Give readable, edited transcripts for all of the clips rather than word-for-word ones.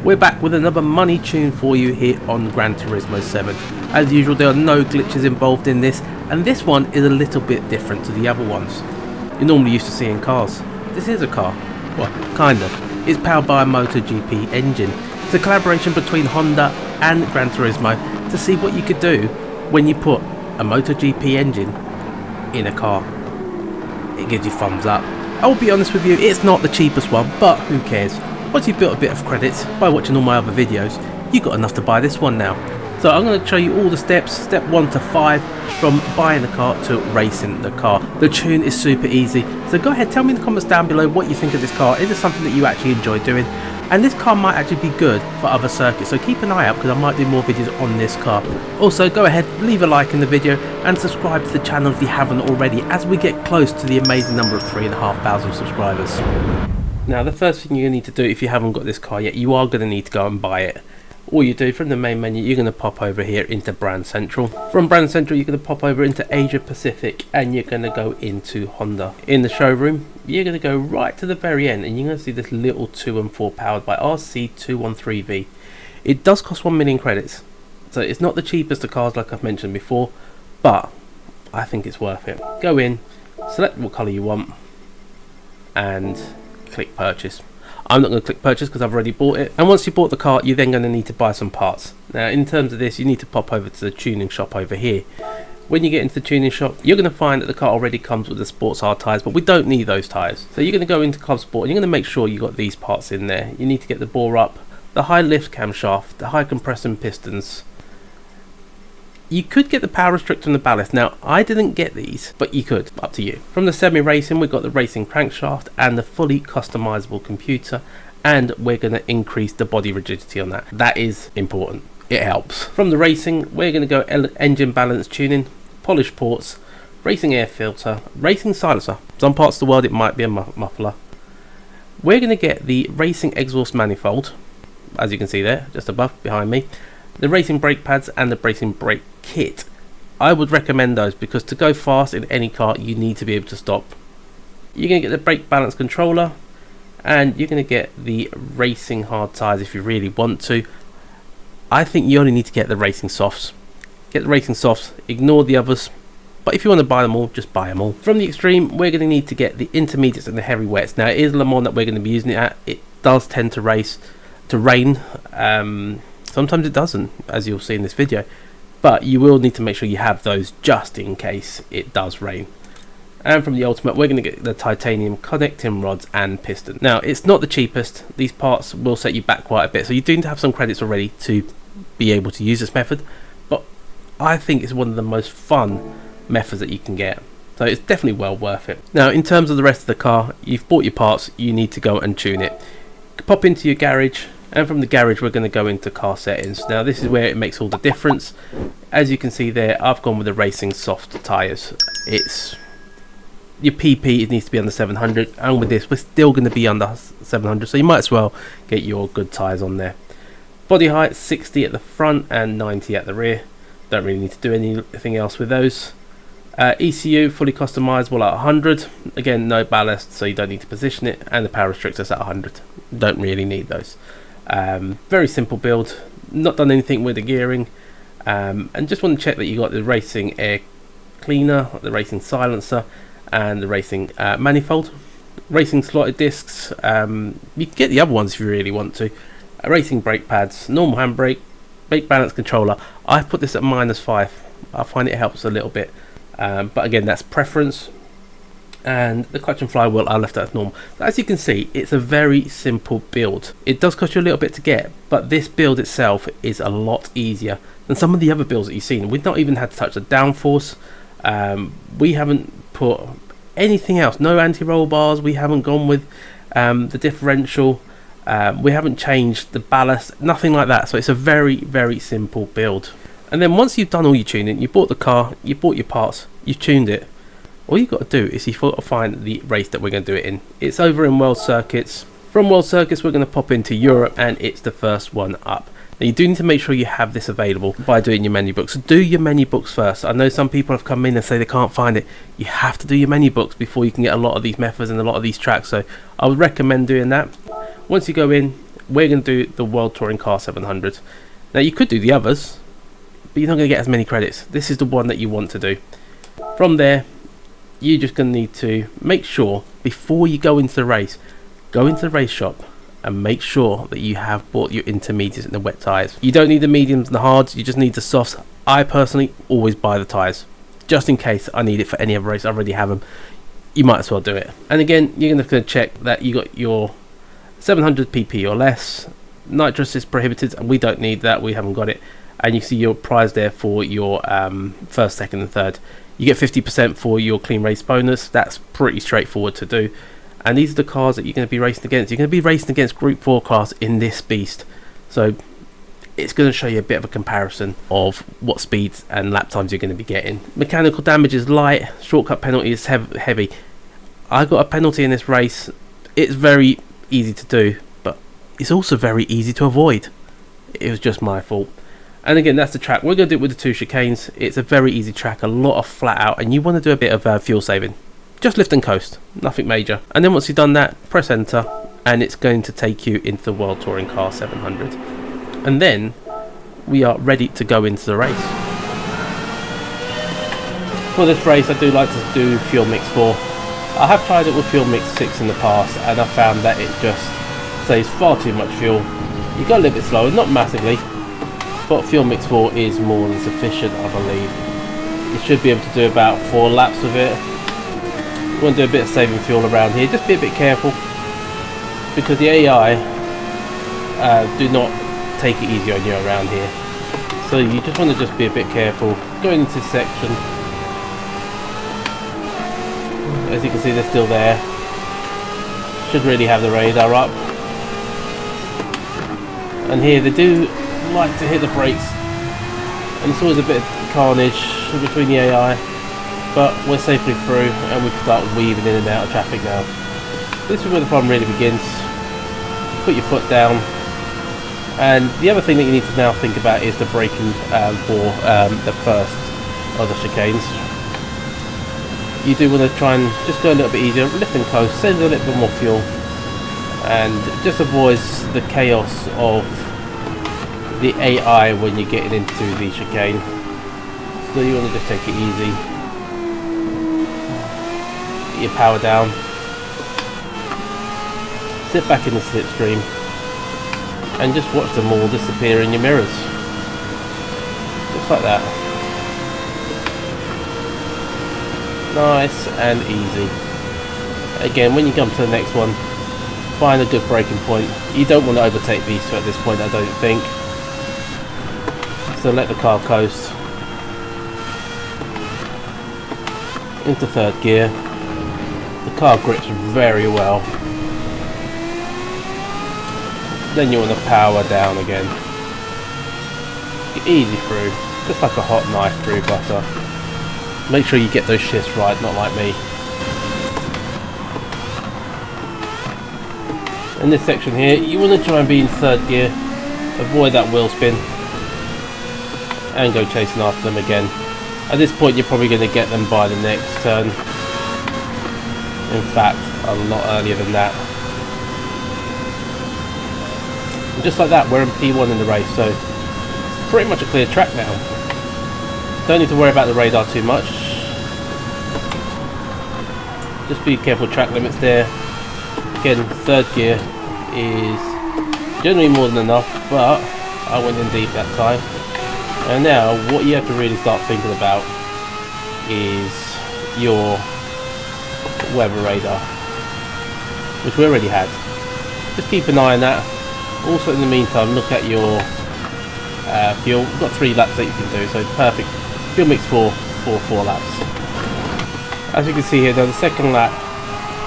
We're back with another money tune for you here on Gran Turismo 7. As usual, there are no glitches involved in this, and this one is a little bit different to the other ones you're normally used to seeing cars. This is a car. Well, kind of. It's powered by a Moto GP engine. It's a collaboration between Honda and Gran Turismo to see what you could do when you put a Moto GP engine in a car. It gives you thumbs up. I will be honest with you, it's not the cheapest one, but who cares? Once you've built a bit of credits by watching all my other videos, you've got enough to buy this one now. So I'm going to show you all the steps, step 1 to 5, from buying the car to racing the car. The tune is super easy, so go ahead, tell me in the comments down below what you think of this car. Is it something that you actually enjoy doing? And this car might actually be good for other circuits, so keep an eye out because I might do more videos on this car. Also, go ahead, leave a like in the video and subscribe to the channel if you haven't already, as we get close to the amazing number of 3,500 subscribers. Now, the first thing you're going to need to do if you haven't got this car yet, you are going to need to go and buy it. All you do from the main menu, you're going to pop over here into Brand Central. From Brand Central, you're going to pop over into Asia Pacific and you're going to go into Honda. In the showroom, you're going to go right to the very end and you're going to see this little 2 and 4 powered by RC213V. It does cost 1 million credits, so it's not the cheapest of cars like I've mentioned before, but I think it's worth it. Go in, select what colour you want and click purchase. I'm not going to click purchase because I've already bought it. And once you bought the car, you're then going to need to buy some parts. Now, in terms of this, you need to pop over to the tuning shop over here. When you get into the tuning shop, you're going to find that the car already comes with the sports hard tyres, but we don't need those tyres. So you're going to go into Club Sport and you're going to make sure you got these parts in there. You need to get the bore up, the high lift camshaft, the high compressing pistons. You could get the power restrictor and the ballast. Now, I didn't get these, but you could, up to you. From the semi-racing, we've got the racing crankshaft and the fully customizable computer, and we're going to increase the body rigidity on that. That is important. It helps. From the racing, we're going to go engine balance tuning, polish ports, racing air filter, racing silencer. Some parts of the world it might be a muffler. We're going to get the racing exhaust manifold, as you can see there, just above, behind me. The racing brake pads and the racing brake kit. I would recommend those because to go fast in any car you need to be able to stop. You're going to get the brake balance controller and you're going to get the racing hard tyres if you really want to. I think you only need to get the racing softs. Get the racing softs, ignore the others, but if you want to buy them all, just buy them all. From the extreme, we're going to need to get the intermediates and the heavy wets. Now, it is Le Mans that we're going to be using it at. It does tend to rain. Sometimes it doesn't, as you'll see in this video, but you will need to make sure you have those just in case it does rain. And from the ultimate, we're going to get the titanium connecting rods and piston. Now, it's not the cheapest. These parts will set you back quite a bit, so you do need to have some credits already to be able to use this method, but I think it's one of the most fun methods that you can get, so it's definitely well worth it. Now, in terms of the rest of the car, you've bought your parts, you need to go and tune it. Pop into your garage, and from the garage we're going to go into car settings. Now, this is where it makes all the difference. As you can see there, I've gone with the racing soft tyres. It's your PP, it needs to be under 700, and with this we're still going to be under 700, so you might as well get your good tyres on there. Body height 60 at the front and 90 at the rear. Don't really need to do anything else with those. ECU fully customizable at 100. Again, no ballast, so you don't need to position it, and the power restrictors at 100. Don't really need those. Very simple build, not done anything with the gearing, and just want to check that you got the racing air cleaner, the racing silencer and the racing manifold. Racing slotted discs, you can get the other ones if you really want to. Racing brake pads, normal handbrake, brake balance controller. I put this at -5. I find it helps a little bit, but again, that's preference. And the clutch and flywheel I left as normal. So as you can see, it's a very simple build. It does cost you a little bit to get, but this build itself is a lot easier than some of the other builds that you've seen. We've not even had to touch the downforce. We haven't put anything else, no anti-roll bars. We haven't gone with the differential. We haven't changed the ballast, nothing like that. So it's a very, very simple build. And then once you've done all your tuning, you bought the car, you bought your parts, you've tuned it, all you've got to do is you've got to find the race that we're going to do it in. It's over in World Circuits. From World Circuits, we're going to pop into Europe, and it's the first one up. Now, you do need to make sure you have this available by doing your menu books. So do your menu books first. I know some people have come in and say they can't find it. You have to do your menu books before you can get a lot of these methods and a lot of these tracks. So I would recommend doing that. Once you go in, we're going to do the World Touring Car 700. Now you could do the others, but you're not going to get as many credits. This is the one that you want to do. From there, you're just going to need to make sure, before you go into the race, go into the race shop and make sure that you have bought your intermediates and the wet tyres. You don't need the mediums and the hards, you just need the softs. I personally always buy the tyres, just in case I need it for any other race. I already have them. You might as well do it. And again, you're going to check that you got your 700 pp or less. Nitrous is prohibited, and we don't need that, we haven't got it. And you see your prize there for your first, second and third. You get 50% for your clean race bonus. That's pretty straightforward to do. And these are the cars that you're going to be racing against. You're going to be racing against Group 4 cars in this beast. So it's going to show you a bit of a comparison of what speeds and lap times you're going to be getting. Mechanical damage is light. Shortcut penalty is heavy. I got a penalty in this race. It's very easy to do, but it's also very easy to avoid. It was just my fault. And again, that's the track. We're going to do it with the 2 chicanes. It's a very easy track, a lot of flat out, and you want to do a bit of fuel saving. Just lift and coast, nothing major. And then once you've done that, press enter, and it's going to take you into the World Touring Car 700. And then we are ready to go into the race. For this race, I do like to do Fuel Mix 4. I have tried it with Fuel Mix 6 in the past, and I found that it just saves far too much fuel. You go a little bit slower, not massively, but Fuel Mix 4 is more than sufficient, I believe. You should be able to do about 4 laps with it. You want to do a bit of saving fuel around here. Just be a bit careful, because the AI do not take it easy on you around here. So you just want to just be a bit careful going into this section. As you can see, they're still there. Should really have the radar up. And here they do like to hit the brakes, and it's always a bit of carnage between the AI. But we're safely through, and we can start weaving in and out of traffic now. This is where the problem really begins. Put your foot down, and the other thing that you need to now think about is the braking for the first of the chicanes. You do want to try and just go a little bit easier, lift and coast, save a little bit more fuel, and just avoids the chaos of the AI when you're getting into the chicane. So you want to just take it easy. Your power down, sit back in the slipstream, and just watch them all disappear in your mirrors, just like that. Nice and easy. Again, when you come to the next one, find a good braking point. You don't want to overtake these two at this point, I don't think, so let the car coast into third gear. The car grips very well. Then you want to power down again. Get easy through, just like a hot knife through butter. Make sure you get those shifts right, not like me. In this section here, you want to try and be in third gear, avoid that wheel spin, and go chasing after them again. At this point, you're probably going to get them by the next turn. In fact, a lot earlier than that. And just like that, we're in P1 in the race, so it's pretty much a clear track now. Don't need to worry about the radar too much. Just be careful, track limits there. Again, third gear is generally more than enough, but I went in deep that time. And now, what you have to really start thinking about is your weather radar, which we already had. Just keep an eye on that. Also, in the meantime, look at your fuel. We've got 3 laps that you can do, so perfect. Fuel mix for 4 laps. As you can see here, though, the second lap,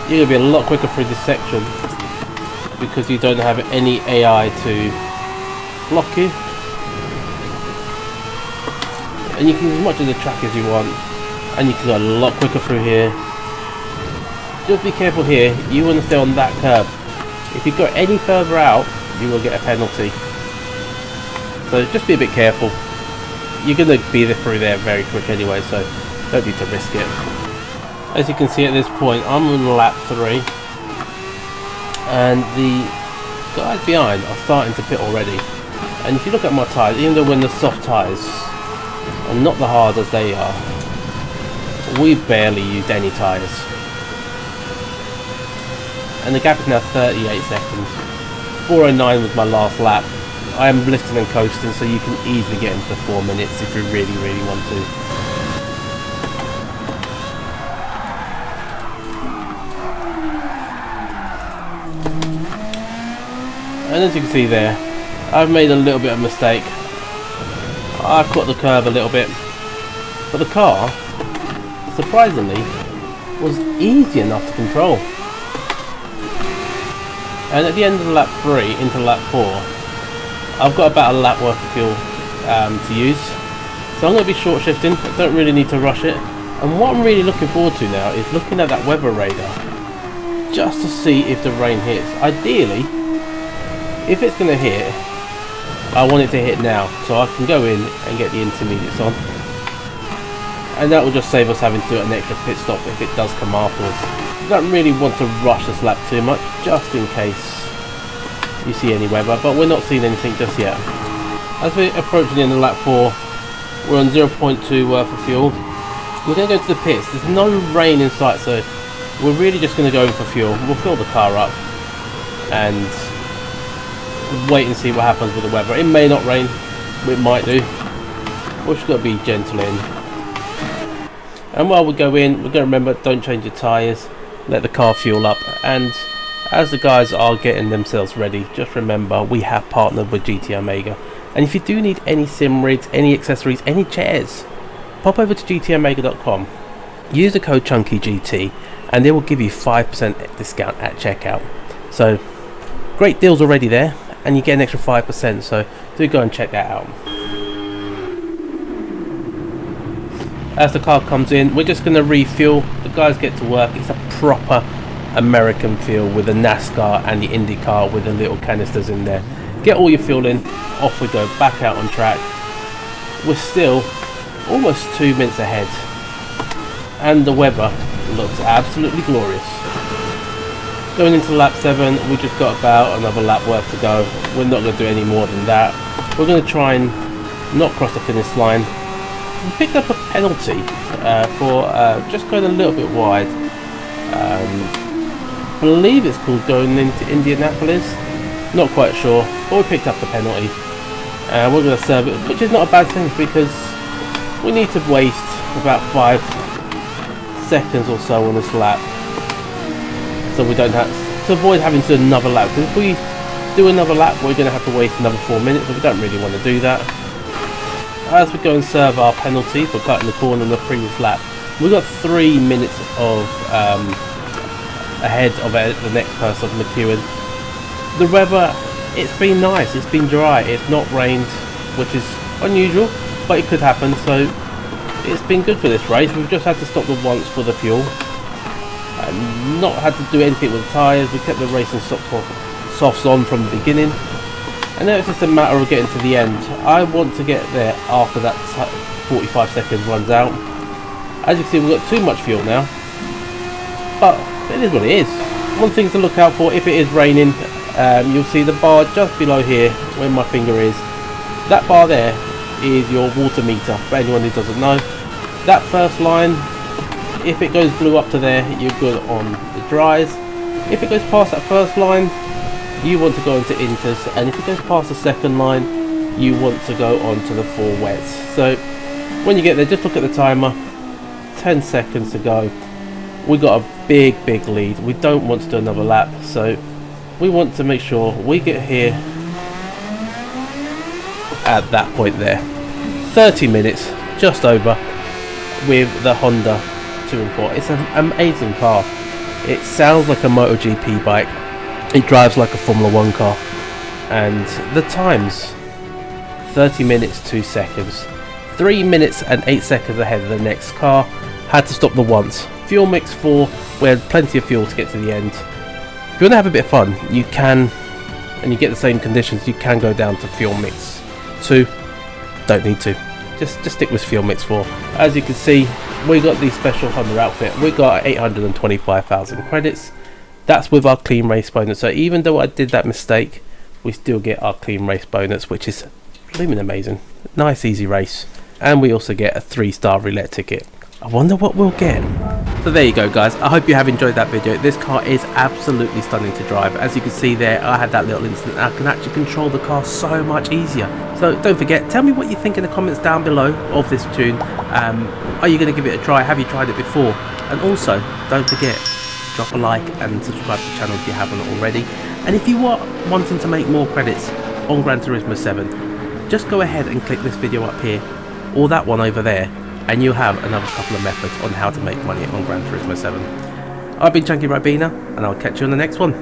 you're going to be a lot quicker through this section because you don't have any AI to block you. And you can use as much of the track as you want, and you can go a lot quicker through here. Just be careful here, you want to stay on that curb. If you go any further out, you will get a penalty. So just be a bit careful. You're going to be through there very quick anyway, so don't need to risk it. As you can see at this point, I'm on lap 3, and the guys behind are starting to pit already. And if you look at my tyres, even though we're in the soft tyres and not the hard as they are, we barely used any tyres. And the gap is now 38 seconds. 4:09 was my last lap. I am lifting and coasting, so you can easily get into 4 minutes if you really, really want to. And as you can see there, I've made a little bit of a mistake. I caught the curve a little bit, but the car, surprisingly, was easy enough to control. And at the end of lap 3 into lap 4, I've got about a lap worth of fuel to use. So I'm going to be short shifting, I don't really need to rush it. And what I'm really looking forward to now is looking at that weather radar, just to see if the rain hits. Ideally, if it's going to hit, I want it to hit now, so I can go in and get the intermediates on. And that will just save us having to do an extra pit stop if it does come afterwards. I don't really want to rush this lap too much, just in case you see any weather, but we're not seeing anything just yet. As we're approaching the end of lap 4, we're on 0.2 worth of fuel. We're going to go to the pits. There's no rain in sight, so we're really just going to go in for fuel. We'll fill the car up and wait and see what happens with the weather. It may not rain, it might do. We've just got to be gentle in. And while we go in, we're going to remember, don't change your tyres, let the car fuel up. And as the guys are getting themselves ready, just remember we have partnered with GT Omega. And if you do need any sim rigs, any accessories, any chairs, pop over to gtomega.com, use the code ChunkyGT, and they will give you 5% discount at checkout. So great deals already there, and you get an extra 5%, so do go and check that out. As the car comes in, we're just going to refuel. The guys get to work. It's a proper American feel with the NASCAR and the IndyCar with the little canisters in there. Get all your fuel in, off we go, back out on track. We're still almost 2 minutes ahead, and the weather looks absolutely glorious. Going into lap 7, we just got about another lap worth to go. We're not going to do any more than that. We're going to try and not cross the finish line. We picked up a penalty for just going a little bit wide. I believe it's called going into Indianapolis. Not quite sure, but we picked up the penalty. We're going to serve it, which is not a bad thing because we need to waste about 5 seconds or so on this lap, so we don't have to avoid having to do another lap. Because if we do another lap, we're going to have to waste another 4 minutes, and we don't really want to do that. As we go and serve our penalty for cutting the corner on the previous lap, we've got 3 minutes of ahead of the next person, McEwen. The weather, it's been nice, it's been dry, it's not rained, which is unusual, but it could happen, so it's been good for this race. We've just had to stop the once for the fuel, and not had to do anything with the tyres. We kept the racing softs on from the beginning, and now it's just a matter of getting to the end. I want to get there after that 45 seconds runs out. As you can see, we've got too much fuel now, but it is what it is. One thing to look out for, if it is raining, you'll see the bar just below here where my finger is. That bar there is your water meter, for anyone who doesn't know. That first line, if it goes blue up to there, you're good on the dries. If it goes past that first line, you want to go into inters, and if it goes past the second line, you want to go on to the 4 wets. So when you get there, just look at the timer. 10 seconds to go. We got a big lead. We don't want to do another lap, so we want to make sure we get here at that point there. 30 minutes, just over, with the Honda 2 and 4. It's an amazing car. It sounds like a Moto GP bike. It drives like a Formula 1 car. And the times, 30 minutes 2 seconds. 3 minutes and 8 seconds ahead of the next car. Had to stop the once. Fuel mix 4, we had plenty of fuel to get to the end. If you want to have a bit of fun, you can, and you get the same conditions, you can go down to fuel mix 2. Don't need to. Just stick with fuel mix 4. As you can see, we got the special Honda outfit. We got 825,000 credits. That's with our clean race bonus. So even though I did that mistake, we still get our clean race bonus, which is blooming amazing. Nice easy race. And we also get a 3-star roulette ticket. I wonder what we'll get. So there you go, guys. I hope you have enjoyed that video. This car is absolutely stunning to drive. As you can see there, I had that little incident. I can actually control the car so much easier. So don't forget, tell me what you think in the comments down below of this tune. Are you going to give it a try? Have you tried it before? And also, don't forget, drop a like and subscribe to the channel if you haven't already. And if you are wanting to make more credits on Gran Turismo 7, just go ahead and click this video up here, or that one over there, and you'll have another couple of methods on how to make money on Gran Turismo 7. I've been Chunky Ribena, and I'll catch you on the next one.